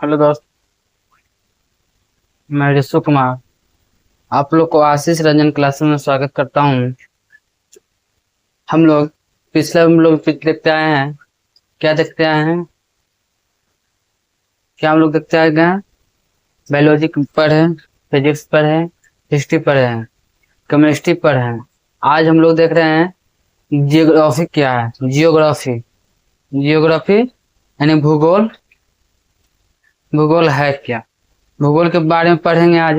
Hello दोस्त। मैं ऋषु कुमार आप लोग को आशीष रंजन क्लासेस में स्वागत करता हूँ। हम लोग देखते आए हैं। क्या देखते आए हैं? क्या हम लोग देखते आए हैं? बायोलॉजी पढ़े, फिजिक्स पढ़े, हिस्ट्री पढ़े हैं, केमिस्ट्री पढ़े हैं। आज हम लोग देख रहे हैं जियोग्राफी क्या है। जियोग्राफी जियोग्राफी यानी भूगोल। भूगोल है क्या? भूगोल के बारे में पढ़ेंगे आज।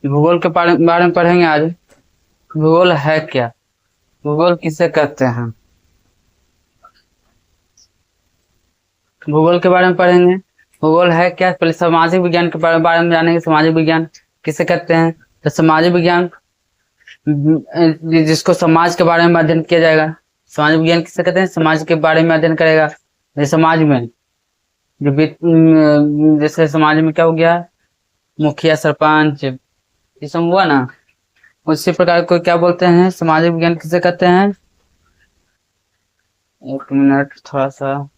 भूगोल के बारे में पढ़ेंगे आज। भूगोल है क्या? भूगोल किसे कहते हैं? भूगोल के बारे में पढ़ेंगे। भूगोल है क्या? पहले सामाजिक विज्ञान के बारे में जानेंगे। सामाजिक विज्ञान किसे कहते हैं? तो सामाजिक विज्ञान जिसको समाज के बारे में अध्ययन किया जाएगा। सामाजिक विज्ञान किसे कहते हैं? समाज के बारे में अध्ययन करेगा। समाज में जैसे समाज में क्या हो गया, मुखिया सरपंच ये सब हुआ ना, उसी प्रकार को क्या बोलते हैं? सामाजिक विज्ञान किसे कहते हैं? एक मिनट थोड़ा सा।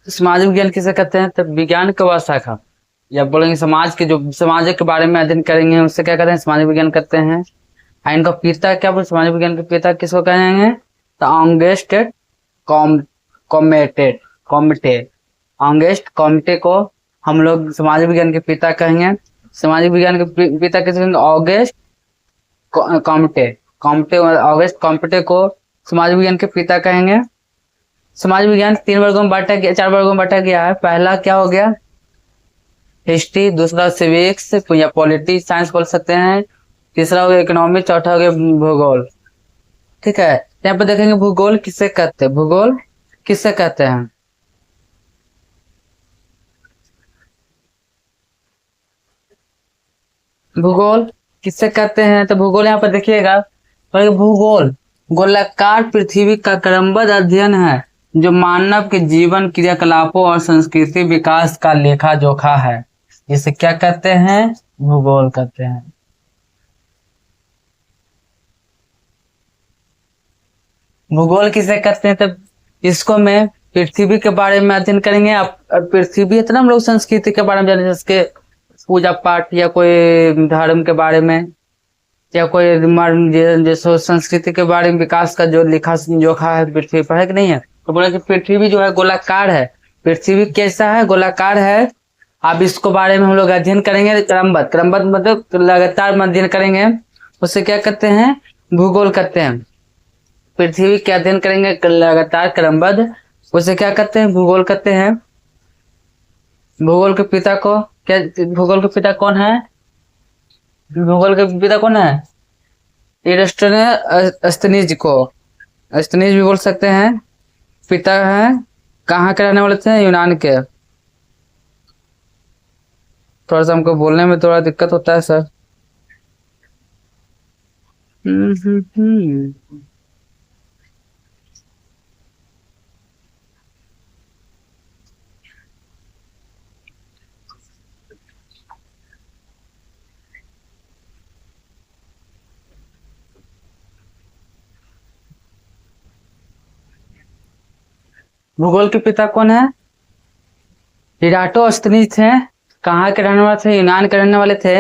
समाज विज्ञान किसे कहते हैं? तो विज्ञान का वह शाखा, या बोलेंगे समाज के, जो समाज के बारे में अध्ययन करेंगे उससे क्या कहते हैं? समाज विज्ञान कहते हैं। इनका पिता क्या बोले? समाज विज्ञान के पिता किसको कहेंगे? तो ऑगस्ट कॉमेटे कॉमेटे ऑगस्ट कॉमेटे को हम लोग समाज विज्ञान के पिता कहेंगे। समाज विज्ञान के पिता किसे कहेंगे? ऑगस्ट कॉमेटे कॉमेटे ऑगस्ट कॉमेटे को समाज विज्ञान के पिता कहेंगे। समाज विज्ञान 3 वर्गों में बांटा गया, 4 वर्गों में बांटा गया है। पहला क्या हो गया? हिस्ट्री, दूसरा सिविक्स या पॉलिटी साइंस बोल सकते हैं, तीसरा हो गया इकोनॉमिक्स, चौथा हो गया भूगोल। ठीक है, यहाँ पे देखेंगे भूगोल किसे कहते हैं। भूगोल किसे कहते हैं? भूगोल किसे कहते हैं? तो भूगोल यहाँ पर देखिएगा, भूगोल गोलाकार पृथ्वी का क्रमबद्ध अध्ययन है जो मानव के जीवन, क्रियाकलापों और संस्कृति विकास का लेखा जोखा है। इसे क्या कहते हैं? भूगोल कहते हैं। भूगोल किसे कहते हैं? तब इसको मैं पृथ्वी के बारे में अध्ययन करेंगे। आप पृथ्वी इतना हम लोग संस्कृति के बारे में जाने, जिसके पूजा पाठ या कोई धर्म के बारे में, या कोई जैसे संस्कृति के बारे में विकास का जो लिखा जोखा है पृथ्वी पर, है कि नहीं है? तो बोला कि पृथ्वी जो है गोलाकार है। पृथ्वी कैसा है? गोलाकार है। अब इसको बारे में हम लोग अध्ययन करेंगे क्रमबद्ध। क्रमबद्ध मतलब लगातार अध्ययन करेंगे, उसे क्या कहते हैं? भूगोल कहते हैं। पृथ्वी के अध्ययन करेंगे लगातार क्रमबद्ध, उसे क्या कहते हैं? भूगोल कहते हैं। भूगोल के पिता को क्या? भूगोल के पिता कौन है? भूगोल के पिता कौन है? अस्तनीज को अस्तनीज भी बोल सकते हैं। पिता है, कहाँ के रहने वाले थे? यूनान के। थोड़ा सा हमको बोलने में थोड़ा दिक्कत होता है सर। भूगोल के पिता कौन है? इराटोस्थनीज थे। कहाँ के रहने वाले थे? यूनान के रहने वाले थे।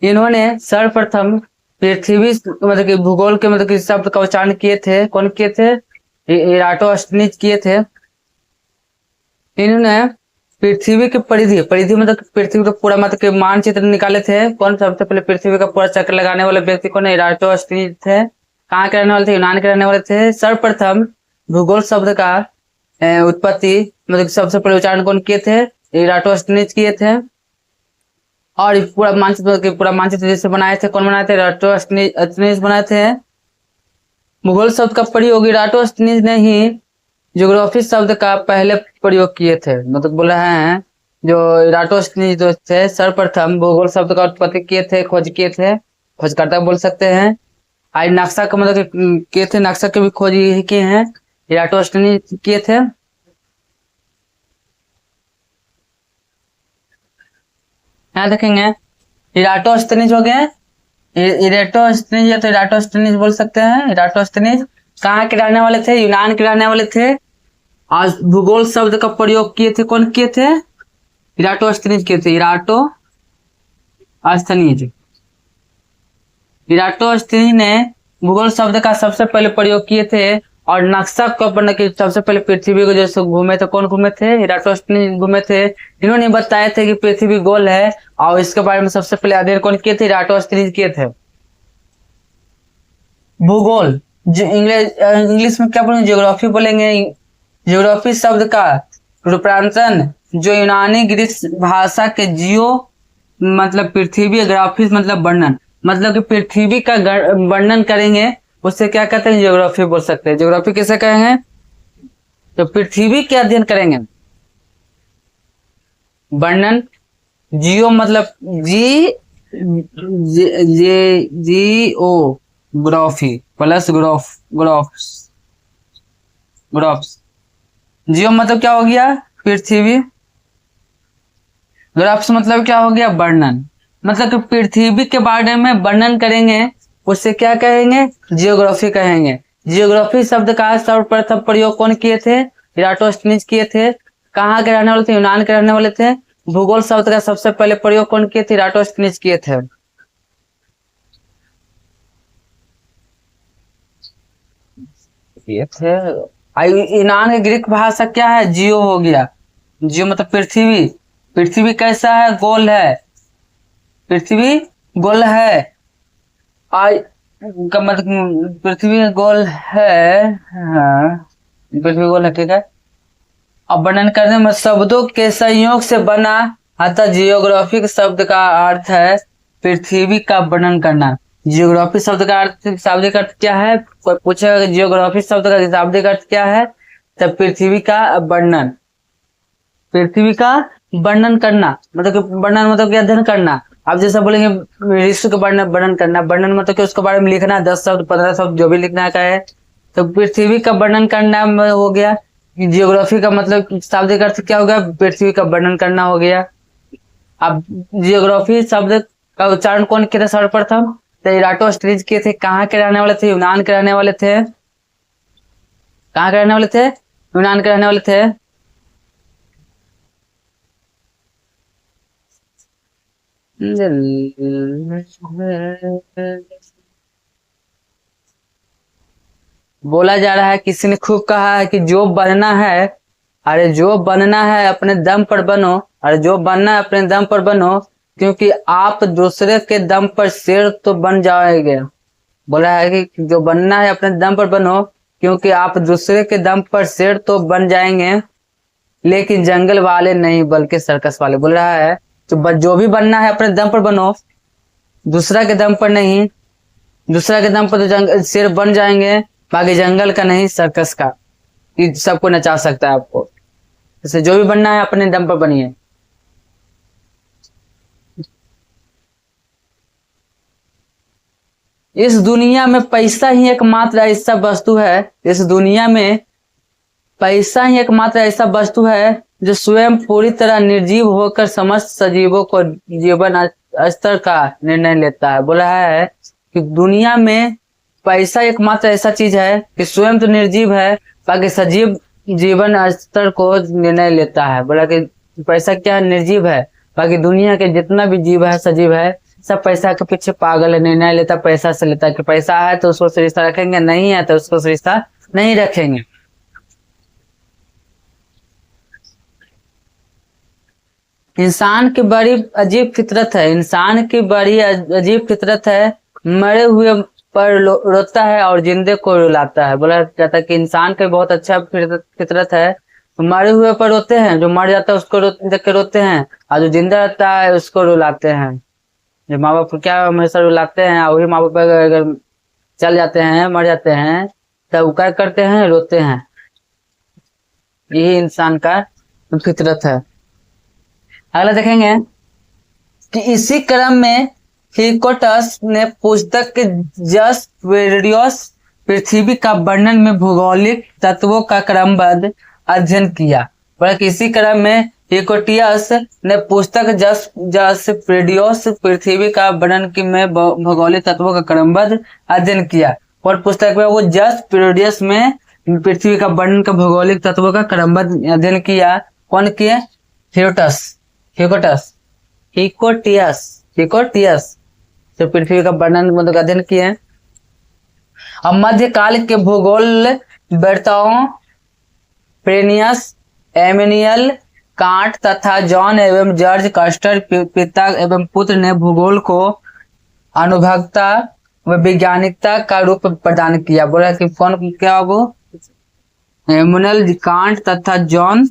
इन्होंने सर्वप्रथम पृथ्वी मतलब कि भूगोल के मतलब कि शब्द का उच्चारण किए थे। कौन किए थे? इराटोस्थनीज किए थे। इन्होंने पृथ्वी की परिधि परिधि मतलब पृथ्वी का पूरा मतलब कि मानचित्र निकाले थे। कौन सबसे पहले पृथ्वी का पूरा चक्कर लगाने वाले व्यक्ति कौन? इराटोस्थनीज थे। कहाँ के रहने वाले थे? यूनान के रहने वाले थे। सर्वप्रथम भूगोल शब्द का उत्पत्ति मतलब सबसे पहले उच्चारण कौन किए थे? इराटोस्थनीज किए थे। और पूरा मानचित्र जैसे बनाए थे, कौन बनाए थे? इराटोस्थनीज बनाए थे। भूगोल शब्द का प्रयोग इराटोस्थनीज ने ही ज्योग्राफी शब्द का पहले प्रयोग किए थे। मतलब बोल रहे हैं जो इराटोस्थनीज जो थे सर्वप्रथम भूगोल शब्द का उत्पत्ति किए थे, खोजकर्ता बोल सकते हैं। आज नक्शा का मतलब किए थे, नक्शा के भी खोज यही किए हैं, इराटोस्थनीज किए थे। यहाँ देखेंगे इराटोस्थनीज हो गए, इराटोस्थनीज या तो इराटोस्थनीज बोल सकते हैं। इराटोस्थनीज कहाँ के रहने वाले थे? यूनान के रहने वाले थे। आज भूगोल शब्द का प्रयोग किए थे, कौन किए थे? इराटोस्थनीज किए थे। इराटोस्थनीज ने भूगोल शब्द का सबसे पहले प्रयोग किए थे और नक्शा को बनने की सबसे पहले पृथ्वी को जैसे घूमे थे, कौन घूमे थे? इराटोस्थनीज घूमे थे। इन्होंने बताए थे कि पृथ्वी गोल है और इसके बारे में सबसे पहले अध्ययन कौन किए थे? इराटोस्थनीज किए थे। भूगोल जो इंग्लिश में क्या बोलेंगे? ज्योग्राफी बोलेंगे। ज्योग्राफी शब्द का रूपांतरण जो यूनानी ग्रीक भाषा के जियो मतलब पृथ्वी, ग्राफी मतलब वर्णन, मतलब कि पृथ्वी का वर्णन करेंगे, उससे क्या कहते हैं? ज्योग्राफी बोल सकते हैं। ज्योग्राफी किसे कहेंगे? तो पृथ्वी के अध्ययन करेंगे। वर्णन, जियो मतलब जी ओ, ग्राफी प्लस ग्राफ्स। जियो मतलब क्या हो गया? पृथ्वी। ग्राफ्स मतलब क्या हो गया? वर्णन। मतलब कि पृथ्वी के बारे में वर्णन करेंगे, उससे क्या कहेंगे? जियोग्राफी कहेंगे। जियोग्राफी शब्द का सर्वप्रथम प्रयोग कौन किए थे? इराटोस्थनीज किए थे। कहाँ के रहने वाले थे? यूनान के रहने वाले थे। भूगोल शब्द का सबसे पहले प्रयोग कौन किए थे? इराटोस्थनीज किए थे। यूनान की ग्रीक भाषा क्या है? जियो हो गया। जियो मतलब पृथ्वी। पृथ्वी कैसा है? गोल है। पृथ्वी गोल है। का मतलब पृथ्वी गोल है। हाँ, पृथ्वी गोल है, ठीक है। अब वर्णन करने में शब्दों के संयोग से बना, अतः जियोग्राफिक शब्द का अर्थ है पृथ्वी का वर्णन करना। जियोग्राफी शब्द का अर्थ, शाब्दिक अर्थ क्या है? कोई पूछेगा जियोग्राफी शब्द का शाब्दिक अर्थ क्या है? तब पृथ्वी का वर्णन, पृथ्वी का वर्णन करना मतलब कि वर्णन मतलब कि अध्ययन करना। आप जैसा बोलेंगे विश्व का वर्णन करना, वर्णन मतलब कि उसके बारे में लिखना, 10 शब्द 15 शब्द जो भी लिखना का है। तो पृथ्वी का वर्णन करना हो गया। जियोग्राफी का मतलब शाब्दिक अर्थ क्या होगा? पृथ्वी का वर्णन करना हो गया। अब जियोग्राफी शब्द का उच्चारण कौन किया था सर्वप्रथम? तो इराटोस्थनीज किए थे। कहाँ के रहने वाले थे? यूनान के रहने वाले थे। कहाँ के रहने वाले थे? यूनान के रहने वाले थे। बोला जा रहा है, किसी ने खूब कहा है कि जो बनना है, अरे जो बनना है अपने दम पर बनो, अरे जो बनना है अपने दम पर बनो, क्योंकि आप दूसरे के दम पर शेर तो बन जाएंगे। बोला है कि जो बनना है अपने दम पर बनो, क्योंकि आप दूसरे के दम पर शेर तो बन जाएंगे, लेकिन जंगल वाले नहीं बल्कि सर्कस वाले। बोल रहा है जो भी बनना है अपने दम पर बनो, दूसरा के दम पर नहीं। दूसरा के दम पर तो शेर बन जाएंगे, बाकी जंगल का नहीं, सर्कस का। ये सबको नचा सकता है आपको। जैसे जो भी बनना है अपने दम पर बनिए। इस दुनिया में पैसा ही एकमात्र ऐसा वस्तु है, इस दुनिया में पैसा ही एकमात्र ऐसा वस्तु है जो स्वयं पूरी तरह निर्जीव होकर समस्त सजीवों को जीवन स्तर का निर्णय लेता है। बोला है कि दुनिया में पैसा एकमात्र ऐसा चीज है कि स्वयं तो निर्जीव है, बाकी सजीव जीवन स्तर को निर्णय लेता है। बोला कि पैसा क्या है? निर्जीव है। बाकी दुनिया के जितना भी जीव है, सजीव है, सब पैसा के पीछे पागल है, निर्णय लेता पैसा से लेता है कि पैसा है तो उसको रिश्ता रखेंगे, नहीं है तो उसको रिश्ता नहीं रखेंगे। इंसान की बड़ी अजीब फितरत है, इंसान की बड़ी अजीब फितरत है, मरे हुए पर रोता है और जिंदे को रुलाता है। बोला जाता है कि इंसान की बहुत अच्छा फितरत है, मरे हुए पर रोते हैं, जो मर जाता है उसको देख के रोते हैं, और जो जिंदा रहता है उसको रुलाते हैं। जो माँ बाप को क्या हमेशा रुलाते हैं, और वही माँ बाप अगर चल जाते हैं, मर जाते हैं, तब वो क्या करते हैं? रोते हैं। यही इंसान का फितरत है। अगला देखेंगे कि इसी क्रम में हिकोटस ने पुस्तक के जस पेरियोडियस पृथ्वी का वर्णन में भौगोलिक तत्वों का क्रमबद्ध अध्ययन किया। पर इसी क्रम में हिकोटियस ने पुस्तक जस जस पेरियोडियस पृथ्वी का वर्णन की में भौगोलिक तत्वों का क्रमबद्ध अध्ययन किया। और पुस्तक में वो जस पेरियोडियस में पृथ्वी का वर्णन का भौगोलिक तत्वों का क्रमबद्ध अध्ययन किया। कौन किए? हिकोटस हिकोटस हिकोटियस हिकोटियस जो पृथ्वी का वर्णन मतलब अध्ययन किए हैं। अब मध्यकाल के भूगोल वेत्ताओं प्लेनियस, एमिनियल, कांट तथा जॉन एवं जॉर्ज कस्टर पिता एवं पुत्र ने भूगोल को अनुभवता व वैज्ञानिकता का रूप प्रदान किया। बोला कि कौन क्या वो? एमिनियल, कांट तथा जॉन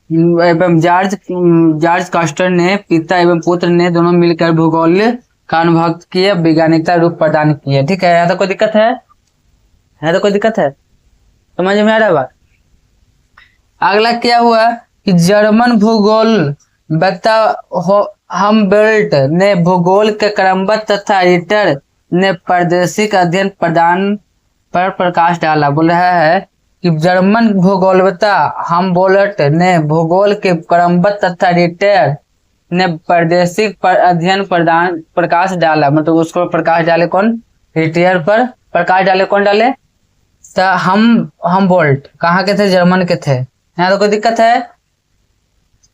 एवं जॉर्ज कस्टर ने पिता एवं पुत्र ने दोनों मिलकर भूगोल का अनुभव किए, वैज्ञानिकता रूप प्रदान किए। ठीक है, यहाँ तो कोई दिक्कत है? यहाँ तो कोई दिक्कत है? समझ में आ रहा है बात? अगला क्या हुआ कि जर्मन भूगोल वक्ता हमबोल्ट ने भूगोल के क्रमबद्ध तथा रिटर ने प्रादेशिक अध्ययन प्रदान पर प्रकाश डाला। बोल रहा है कि जर्मन भूगोलवेत्ता हमबोल्ट ने भूगोल के क्रमबद्ध तथा रिटर ने प्रादेशिक अध्ययन प्रदान प्रकाश डाला। मतलब उसको प्रकाश डाले कौन? रिटर पर प्रकाश डाले कौन डाले? तो हमबोल्ट कहाँ के थे? जर्मन के थे। यहाँ तो कोई दिक्कत है?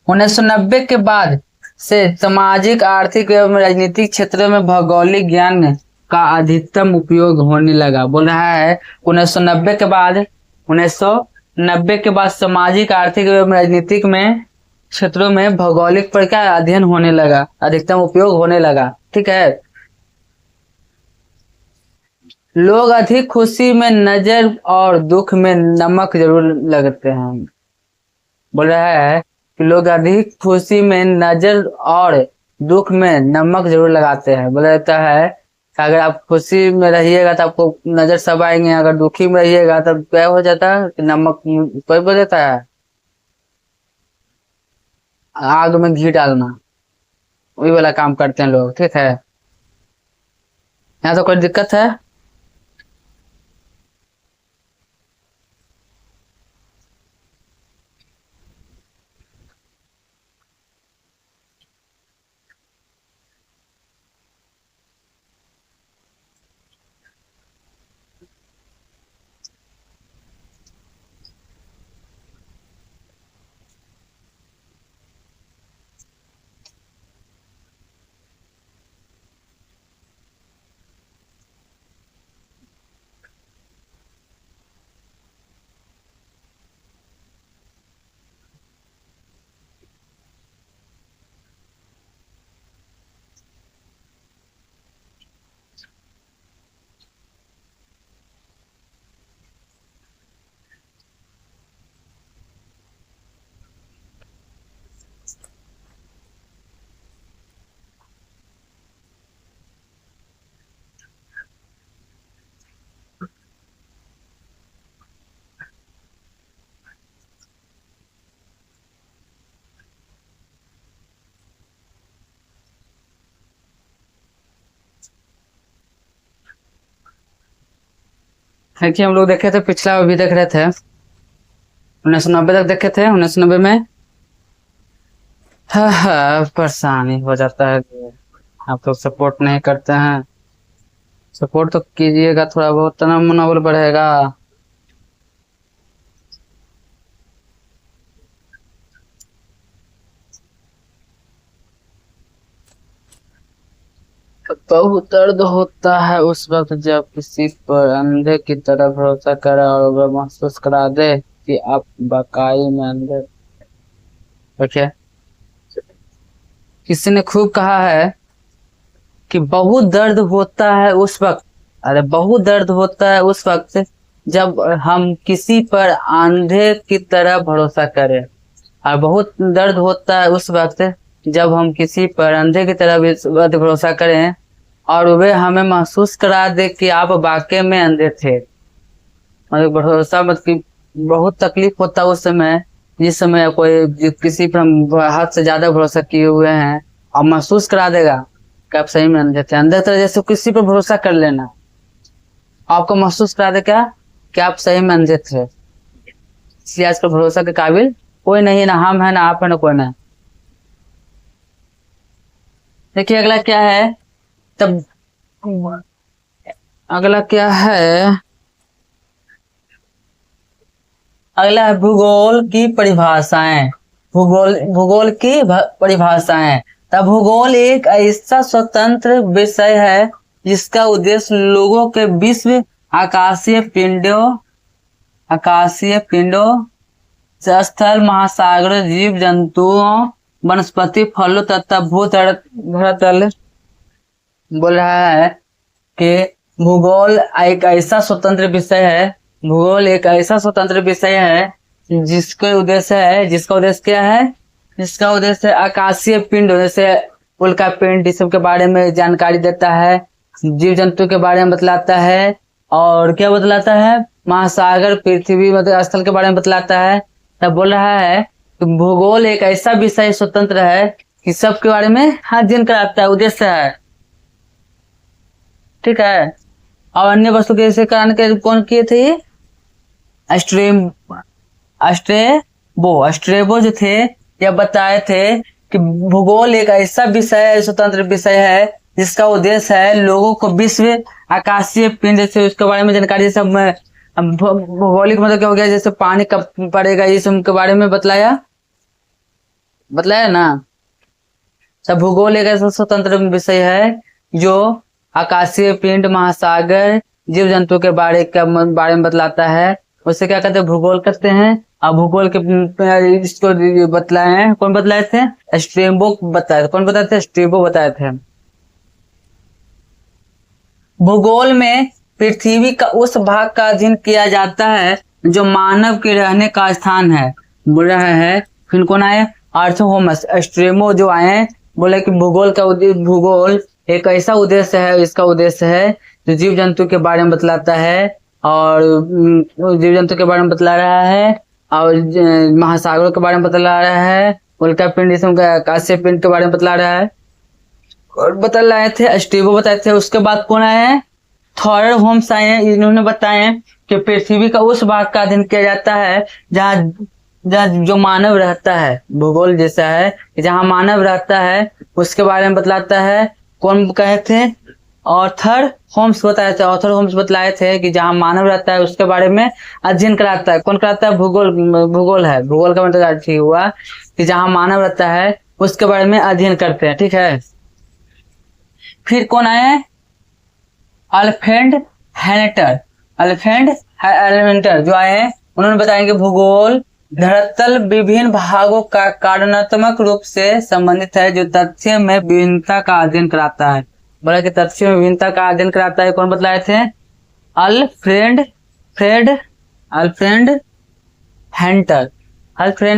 1990 के बाद से सामाजिक, आर्थिक एवं राजनीतिक क्षेत्रों में भौगोलिक ज्ञान का अधिकतम उपयोग होने लगा। बोल रहा है 1990 के बाद सामाजिक, आर्थिक एवं राजनीतिक में क्षेत्रों में भौगोलिक पर क्या अध्ययन होने लगा, अधिकतम उपयोग होने लगा। ठीक है, लोग अधिक खुशी में नजर और दुख में नमक जरूर लगते हैं। बोल रहा है कि लोग अधिक खुशी में नजर और दुख में नमक जरूर लगाते हैं। बोला जाता है कि अगर आप खुशी में रहिएगा तो आपको नजर सब आएंगे, अगर दुखी में रहिएगा तब क्या हो जाता है कि नमक कोई बोल देता है आग में घी डालना, वही वाला काम करते हैं लोग। ठीक है, यहाँ तो कोई दिक्कत है? है कि हम लोग देखे थे पिछला भी देख रहे थे 1990 तक देखे थे। 1990 में हाँ परेशानी हो जाता है, आप लोग सपोर्ट नहीं करते हैं। सपोर्ट तो कीजिएगा, थोड़ा बहुत तो मनोबल बढ़ेगा। बहुत दर्द होता है उस वक्त जब किसी पर अंधे की तरह भरोसा करे और वह महसूस करा दे कि आप वाकई में अंधे। ओके, किसी ने खूब कहा है कि बहुत दर्द होता है उस वक्त, अरे बहुत दर्द होता है उस वक्त जब हम किसी पर अंधे की तरह भरोसा करें, और बहुत दर्द होता है उस वक्त जब हम किसी पर अंधे की तरह भरोसा करें और वे हमें महसूस करा दे कि आप वाकई में अंधे थे। मतलब भरोसा मतलब कि बहुत तकलीफ होता है उस समय जिस समय कोई किसी पर हम हद से ज्यादा भरोसा किए हुए हैं और महसूस करा देगा कि आप सही में अंधे थे। अंधे तरह जैसे किसी पर भरोसा कर लेना, आपको महसूस करा दे क्या कि आप सही में अंधे थे। इसलिए आजकल भरोसा के काबिल कोई नहीं है, ना हम है, ना आप है, ना कोई ना। देखिए अगला क्या है, तब अगला क्या है, अगला है भूगोल की परिभाषाएं। भूगोल की परिभाषाएं। तब भूगोल एक ऐसा स्वतंत्र विषय है जिसका उद्देश्य लोगों के विश्व, आकाशीय पिंडों, स्थल, महासागर, जीव जंतुओं, वनस्पति, फलों तथा धरातल। बोल रहा है कि भूगोल एक ऐसा स्वतंत्र विषय है, भूगोल एक ऐसा स्वतंत्र विषय है जिसका उद्देश्य क्या है, जिसका उद्देश्य आकाशीय पिंड जैसे उल्का पिंड इस सब के बारे में जानकारी देता है, जीव जंतु के बारे में बतलाता है, और क्या बतलाता है, महासागर, पृथ्वी मतलब स्थल के बारे में बतलाता है। तब बोल रहा है कि भूगोल एक ऐसा विषय स्वतंत्र है कि सबके बारे में अध्ययन कराता है, उद्देश्य है, ठीक है। और अन्य वस्तु के इसे कराने के कौन किए थे, अस्ट्रेबो जो थे यह बताए थे कि भूगोल एक ऐसा विषय है, स्वतंत्र विषय है जिसका उद्देश्य है लोगों को विश्व, आकाशीय पिंड से उसके बारे में जानकारी, सब भौगोलिक मतलब क्या हो गया, जैसे पानी कब पड़ेगा ये सब के बारे में बतलाया ना। तब भूगोल एक ऐसा स्वतंत्र विषय है जो आकाशीय पिंड, महासागर, जीव जंतु के बारे में बतलाता है। उससे क्या कहते हैं, भूगोल करते हैं। और भूगोल के इसको बतलाए हैं, कौन बतलाए थे, स्ट्रेबो बताए थे। कौन बताए थे, स्ट्रेबो बताए थे। भूगोल में पृथ्वी का उस भाग का अध्ययन किया जाता है जो मानव के रहने का स्थान है। बोल रहा है, फिर कौन आए, आर्थोहोमस स्ट्रेमो जो आए, बोले कि भूगोल एक ऐसा उद्देश्य है, इसका उद्देश्य है जो जीव जंतु के बारे में बतलाता है, और जीव जंतु के बारे में बतला रहा है, और महासागरों के बारे में बतला रहा है, उल्का पिंड, आकाशीय पिंड के बारे में बतला रहा है, और बता रहे थे, स्टीवो बताए थे। उसके बाद कौन आए, थॉरर होम्स आए, इन्होंने बताए कि पृथ्वी का उस भाग का अध्ययन किया जाता है जहाँ जो मानव रहता है। भूगोल जैसा है, जहाँ मानव रहता है उसके बारे में बतलाता है। कौन कहे थे, ऑर्थर होम्स बताए थे। ऑर्थर होम्स बतलाए थे कि जहाँ मानव रहता है उसके बारे में अध्ययन कराता है। कौन कराता है, भूगोल है। भूगोल का मतलब ठीक हुआ कि जहाँ मानव रहता है उसके बारे में अध्ययन करते हैं, ठीक है। फिर कौन आए, अल्फ्रेड हेनेटर जो आए हैं, उन्होंने बताया कि भूगोल धरातल विभिन्न भागों का कार्यात्मक रूप से संबंधित है जो तथ्य में विभिन्नता का अध्ययन कराता है। बोला कि तथ्य में विभिन्नता का अध्ययन कराता है। कौन बतलाए थे, अल्फ्रेड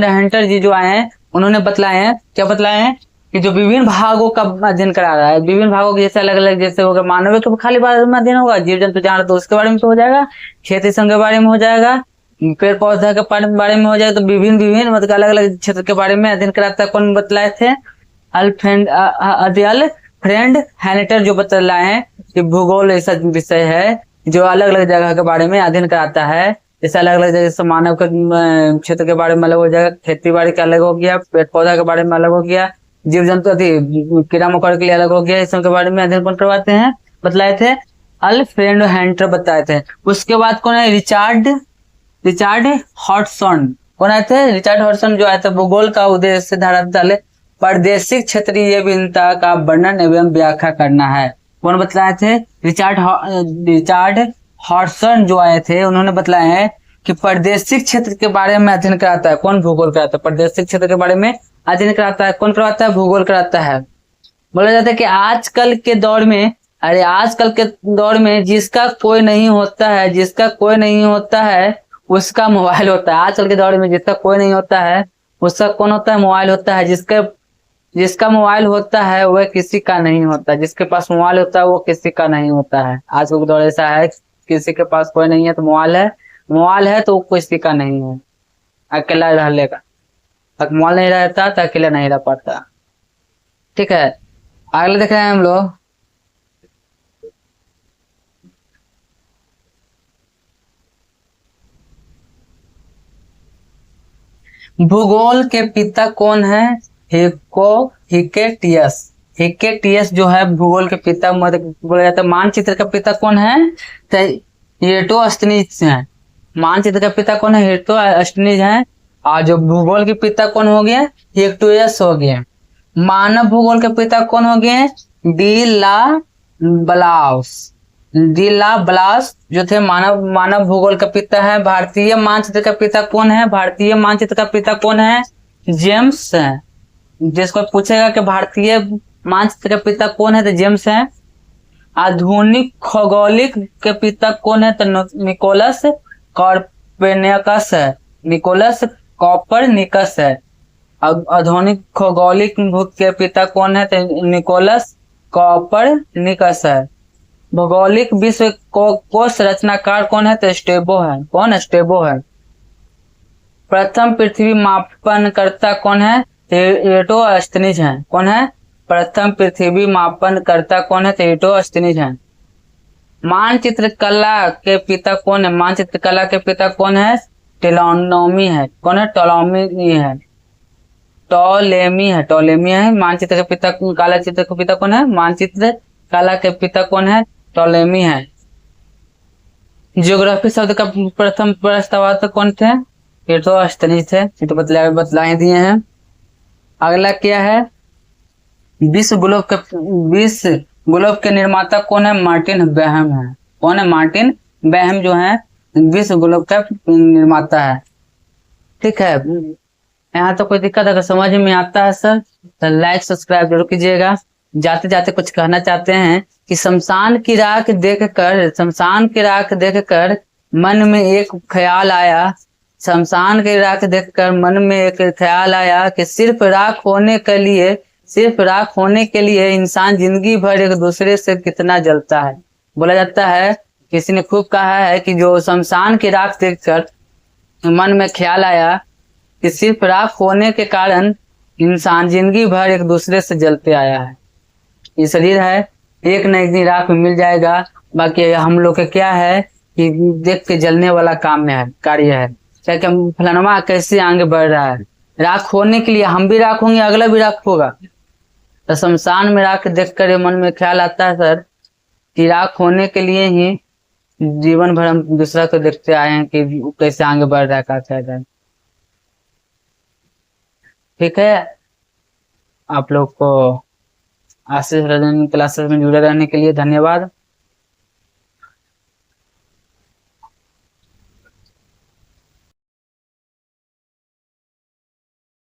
हेंटर जी जो आए हैं, उन्होंने बतलाए हैं, क्या बतलाए हैं कि जो विभिन्न भागों का अध्ययन करा रहा है। विभिन्न भागों के जैसे अलग अलग, जैसे होगा मानव के खाली बारे में अध्ययन होगा, जीव जंतु जहाँ तो उसके बारे में तो हो जाएगा, खेती संघ के बारे में हो जाएगा, पेड़ पौधा के बारे में हो जाएगा। तो विभिन्न मतलब अलग अलग क्षेत्र के बारे में अध्ययन कराता है। कौन बतलाए थे, अल्फ्रेड हेनेटर जो बतलाए हैं कि भूगोल ऐसा विषय है जो अलग अलग जगह के बारे में अध्ययन कराता है। जैसे अलग अलग जैसे मानव के क्षेत्र के बारे में अलग हो जाएगा, खेती बाड़ी का अलग हो गया, पेड़ पौधा के बारे में अलग हो गया, जीव जंतु कीड़ा मकोड़ा के लिए अलग हो गया। इस सब के बारे में अध्ययन कौन करवाते हैं, बतलाए थे, अल्फ्रेड हेंटर बताए थे। उसके बाद कौन है, रिचार्ड हॉटसन। कौन आए थे, रिचार्ड हॉटसन जो आए थे। भूगोल का उद्देश्य धरातल प्रादेशिक क्षेत्रीय भिन्नता का वर्णन एवं व्याख्या करना है। कौन बतलाए थे, रिचार्ड हॉटसन जो आए थे, उन्होंने बतलाए हैं कि प्रादेशिक क्षेत्र के बारे में अध्ययन कराता है। कौन, भूगोल कराता है। प्रादेशिक क्षेत्र के बारे में अध्ययन कराता है। कौन करवाता है, भूगोल कराता है। बोला जाता है कि आजकल के दौर में जिसका कोई नहीं होता है उसका मोबाइल होता है। आजकल के दौर में जिसका कोई नहीं होता है उसका कौन होता है, मोबाइल होता है। जिसका मोबाइल होता है वह किसी का नहीं होता। जिसके पास मोबाइल होता है वो किसी का नहीं होता है। आजकल के दौर ऐसा है, किसी के पास कोई नहीं है तो मोबाइल है तो वो किसी का नहीं है, अकेला रह लेगा। अकमल नहीं रहता तो अकेला नहीं रह पाता। ठीक है, अगला देख रहे हैं हम लोग। भूगोल के पिता कौन है? हिकेटियस। हिकेटियस जो है भूगोल के पिता बोला जाता है। मानचित्र का पिता कौन है? तो एराटोस्थेनीज है। मानचित्र का पिता कौन है? एराटोस्थेनीज है। और जो भूगोल के पिता कौन हो गया? हिकेटियस हो गया। मानव भूगोल के पिता कौन हो गए? डी ला ब्लास। डी ला ब्लास जो थे मानव भूगोल का पिता है। भारतीय मानचित्र का पिता कौन है? भारतीय मानचित्र का पिता कौन है? जेम्स है। जिसको पूछेगा कि भारतीय मानचित्र का पिता कौन है तो जेम्स है। आधुनिक खगोलिक के पिता कौन है? तो निकोलस कॉपरनिकस है। निकोलस कॉपरनिकस है। आधुनिक खगोलिक के पिता कौन है? तो निकोलस कॉपरनिकस है। भौगोलिक विश्व कोश रचनाकार कौन है? तो स्टेबो है। कौन? स्टेबो है। प्रथम पृथ्वी मापनकर्ता कौन है? एराटोस्थेनीज है। कौन है? प्रथम पृथ्वी मापनकर्ता कौन है? तो एराटोस्थेनीज है। मानचित्र कला के पिता कौन है? मानचित्र कला के पिता कौन है? टोलेमी है। कौन है? टोलेमी है। टोलेमी है। मानचित्र के पिता कला चित्र के पिता कौन है? मानचित्र कला के पिता कौन है? टोलेमी है। ज्योग्राफी शब्द का प्रथम प्रस्तावक कौन थे? एराटोस्थेनीज थे। ये तो बतलाए दिए हैं। अगला क्या है? विश्व ग्लोब के निर्माता कौन है? मार्टिन बेहम है। कौन है? मार्टिन बेहम जो है विश्व ग्लोब का निर्माता है। ठीक है, यहाँ तो कोई दिक्कत अगर समझ में आता है सर तो लाइक सब्सक्राइब जरूर कीजिएगा। जाते जाते कुछ कहना चाहते हैं कि शमशान की राख देखकर मन में एक ख्याल आया। शमशान की राख देखकर मन में एक ख्याल आया कि सिर्फ राख होने के लिए इंसान जिंदगी भर एक दूसरे से कितना जलता है। बोला जाता है, किसी ने खूब कहा है कि जो शमशान की राख देखकर मन में ख्याल आया कि सिर्फ राख होने के कारण इंसान जिंदगी भर एक दूसरे से जलते आया है। ये शरीर है, एक न एक दिन राख में मिल जाएगा। बाकी हम लोग का क्या है कि देख के जलने वाला काम है, कार्य है। क्या कि फलाना कैसे आगे बढ़ रहा है। राख होने के लिए हम भी राख होंगे, अगला भी राख होगा। तो शमशान में राख देख कर मन में ख्याल आता है सर कि राख होने के लिए ही जीवन भर हम दूसरा को देखते आए हैं कि कैसे आगे बढ़ रहा है, क्या जाए। ठीक है, आप लोग को आशीष रंजन क्लासेस में जुड़े रहने के लिए धन्यवाद।